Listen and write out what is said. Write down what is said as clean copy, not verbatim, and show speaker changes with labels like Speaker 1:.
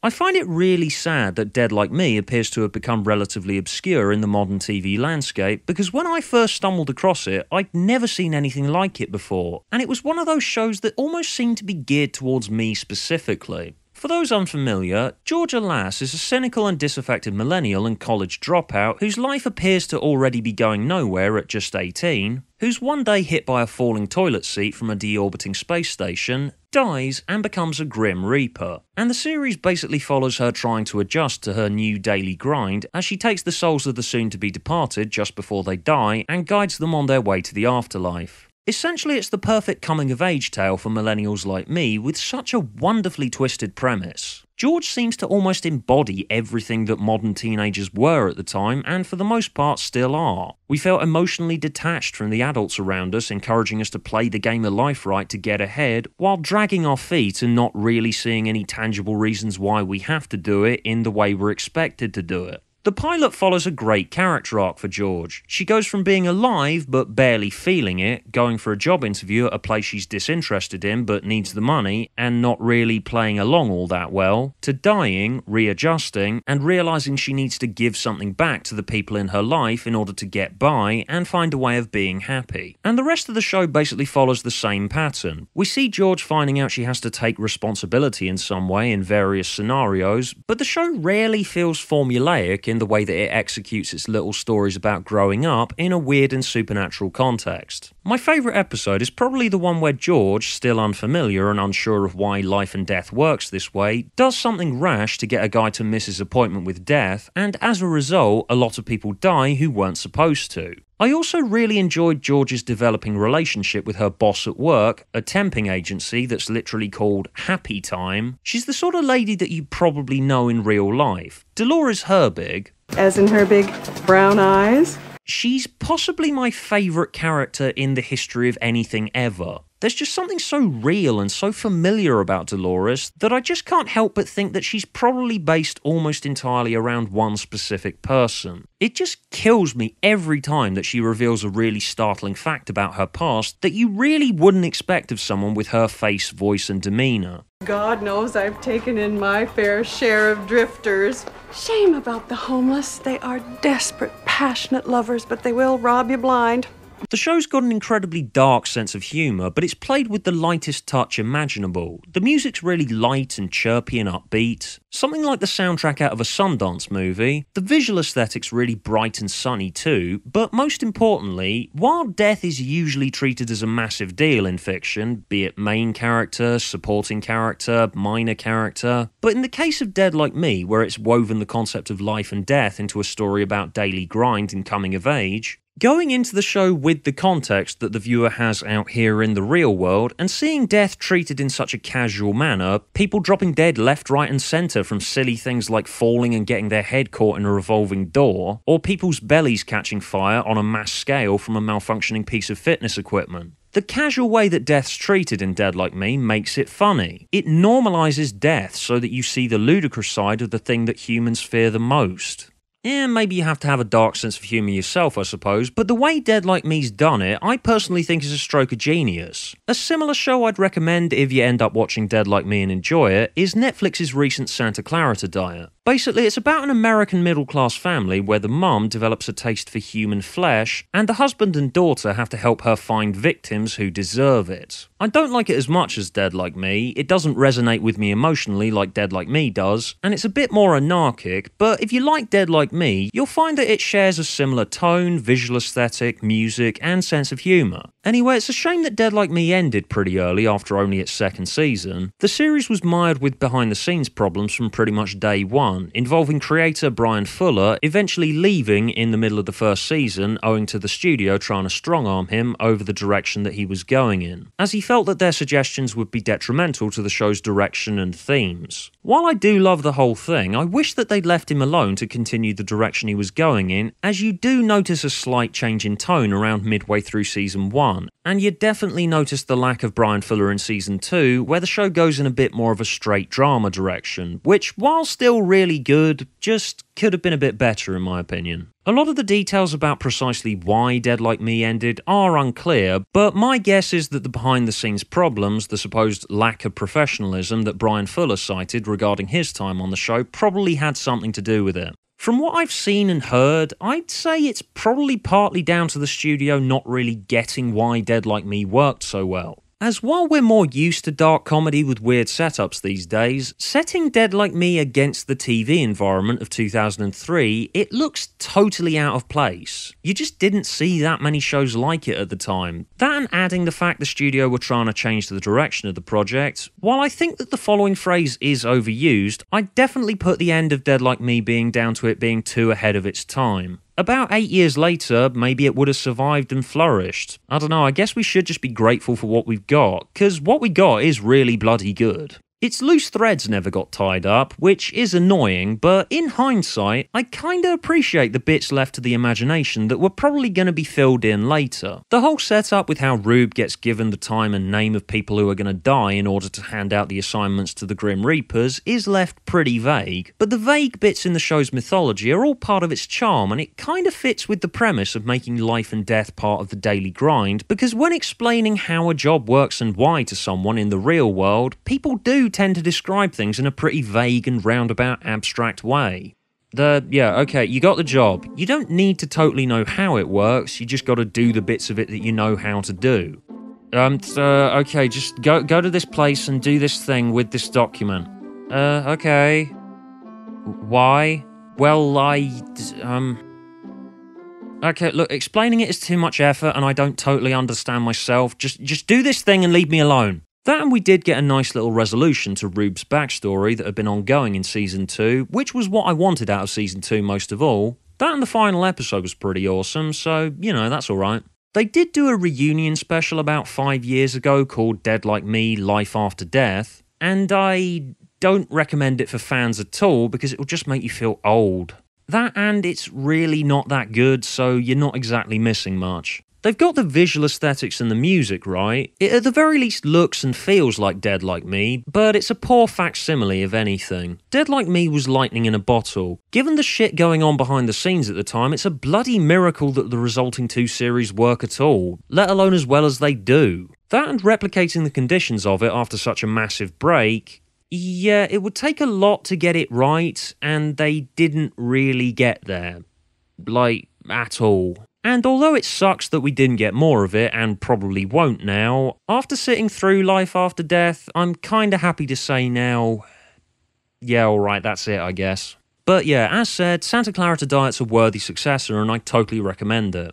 Speaker 1: I find it really sad that Dead Like Me appears to have become relatively obscure in the modern TV landscape, because when I first stumbled across it, I'd never seen anything like it before, and it was one of those shows that almost seemed to be geared towards me specifically. For those unfamiliar, Georgia Lass is a cynical and disaffected millennial and college dropout whose life appears to already be going nowhere at just 18, who's one day hit by a falling toilet seat from a deorbiting space station, dies and becomes a Grim Reaper. And the series basically follows her trying to adjust to her new daily grind as she takes the souls of the soon-to-be departed just before they die and guides them on their way to the afterlife. Essentially, it's the perfect coming-of-age tale for millennials like me with such a wonderfully twisted premise. George seems to almost embody everything that modern teenagers were at the time, and for the most part still are. We felt emotionally detached from the adults around us, encouraging us to play the game of life right to get ahead, while dragging our feet and not really seeing any tangible reasons why we have to do it in the way we're expected to do it. The pilot follows a great character arc for George. She goes from being alive but barely feeling it, going for a job interview at a place she's disinterested in but needs the money and not really playing along all that well, to dying, readjusting, and realising she needs to give something back to the people in her life in order to get by and find a way of being happy. And the rest of the show basically follows the same pattern. We see George finding out she has to take responsibility in some way in various scenarios, but the show rarely feels formulaic in the way that it executes its little stories about growing up in a weird and supernatural context. My favourite episode is probably the one where George, still unfamiliar and unsure of why life and death works this way, does something rash to get a guy to miss his appointment with death, and as a result, a lot of people die who weren't supposed to. I also really enjoyed George's developing relationship with her boss at work, a temping agency that's literally called Happy Time. She's the sort of lady that you probably know in real life. Dolores Herbig.
Speaker 2: As in her big brown eyes?
Speaker 1: She's possibly my favourite character in the history of anything ever. There's just something so real and so familiar about Dolores that I just can't help but think that she's probably based almost entirely around one specific person. It just kills me every time that she reveals a really startling fact about her past that you really wouldn't expect of someone with her face, voice and demeanour.
Speaker 2: God knows I've taken in my fair share of drifters. Shame about the homeless. They are desperate, passionate lovers, but they will rob you blind.
Speaker 1: The show's got an incredibly dark sense of humour, but it's played with the lightest touch imaginable. The music's really light and chirpy and upbeat, something like the soundtrack out of a Sundance movie. The visual aesthetic's really bright and sunny too, but most importantly, while death is usually treated as a massive deal in fiction, be it main character, supporting character, minor character, but in the case of Dead Like Me, where it's woven the concept of life and death into a story about daily grind and coming of age, going into the show with the context that the viewer has out here in the real world, and seeing death treated in such a casual manner, people dropping dead left, right and centre from silly things like falling and getting their head caught in a revolving door, or people's bellies catching fire on a mass scale from a malfunctioning piece of fitness equipment. The casual way that death's treated in Dead Like Me makes it funny. It normalises death so that you see the ludicrous side of the thing that humans fear the most. Maybe you have to have a dark sense of humour yourself, I suppose, but the way Dead Like Me's done it, I personally think is a stroke of genius. A similar show I'd recommend if you end up watching Dead Like Me and enjoy it is Netflix's recent Santa Clarita Diet. Basically, it's about an American middle-class family where the mum develops a taste for human flesh, and the husband and daughter have to help her find victims who deserve it. I don't like it as much as Dead Like Me, it doesn't resonate with me emotionally like Dead Like Me does, and it's a bit more anarchic, but if you like Dead Like Me, you'll find that it shares a similar tone, visual aesthetic, music, and sense of humour. Anyway, it's a shame that Dead Like Me ended pretty early after only its second season. The series was mired with behind-the-scenes problems from pretty much day one, involving creator Brian Fuller eventually leaving in the middle of the first season owing to the studio trying to strong-arm him over the direction that he was going in, as he felt that their suggestions would be detrimental to the show's direction and themes. While I do love the whole thing, I wish that they'd left him alone to continue the direction he was going in, as you do notice a slight change in tone around midway through season 1, And you definitely notice the lack of Brian Fuller in Season 2, where the show goes in a bit more of a straight drama direction, which, while still really good, just could have been a bit better in my opinion. A lot of the details about precisely why Dead Like Me ended are unclear, but my guess is that the behind-the-scenes problems, the supposed lack of professionalism that Brian Fuller cited regarding his time on the show, probably had something to do with it. From what I've seen and heard, I'd say it's probably partly down to the studio not really getting why Dead Like Me worked so well. As while we're more used to dark comedy with weird setups these days, setting Dead Like Me against the TV environment of 2003, it looks totally out of place. You just didn't see that many shows like it at the time. That and adding the fact the studio were trying to change the direction of the project, while I think that the following phrase is overused, I'd definitely put the end of Dead Like Me being down to it being too ahead of its time. About 8 years later, maybe it would have survived and flourished. I don't know, I guess we should just be grateful for what we've got, because what we got is really bloody good. Its loose threads never got tied up, which is annoying, but in hindsight, I kinda appreciate the bits left to the imagination that were probably gonna be filled in later. The whole setup with how Rube gets given the time and name of people who are gonna die in order to hand out the assignments to the Grim Reapers is left pretty vague, but the vague bits in the show's mythology are all part of its charm, and it kinda fits with the premise of making life and death part of the daily grind, because when explaining how a job works and why to someone in the real world, people do tend to describe things in a pretty vague and roundabout abstract way. Okay, you got the job. You don't need to totally know how it works, you just gotta do the bits of it that you know how to do. Okay, just go to this place and do this thing with this document. Okay. Why? Well, Okay, look, explaining it is too much effort and I don't totally understand myself. Just do this thing and leave me alone. That, and we did get a nice little resolution to Rube's backstory that had been ongoing in Season 2, which was what I wanted out of Season 2 most of all. That and the final episode was pretty awesome, so, you know, that's alright. They did do a reunion special about 5 years ago called Dead Like Me, Life After Death, and I don't recommend it for fans at all because it will just make you feel old. That and it's really not that good, so you're not exactly missing much. They've got the visual aesthetics and the music right. It at the very least looks and feels like Dead Like Me, but it's a poor facsimile of anything. Dead Like Me was lightning in a bottle. Given the shit going on behind the scenes at the time, it's a bloody miracle that the resulting 2 series work at all, let alone as well as they do. That and replicating the conditions of it after such a massive break, yeah, it would take a lot to get it right, and they didn't really get there. Like, at all. And although it sucks that we didn't get more of it, and probably won't now, after sitting through Life After Death, I'm kinda happy to say now, yeah, alright, that's it, I guess. But yeah, as said, Santa Clarita Diet's a worthy successor and I totally recommend it.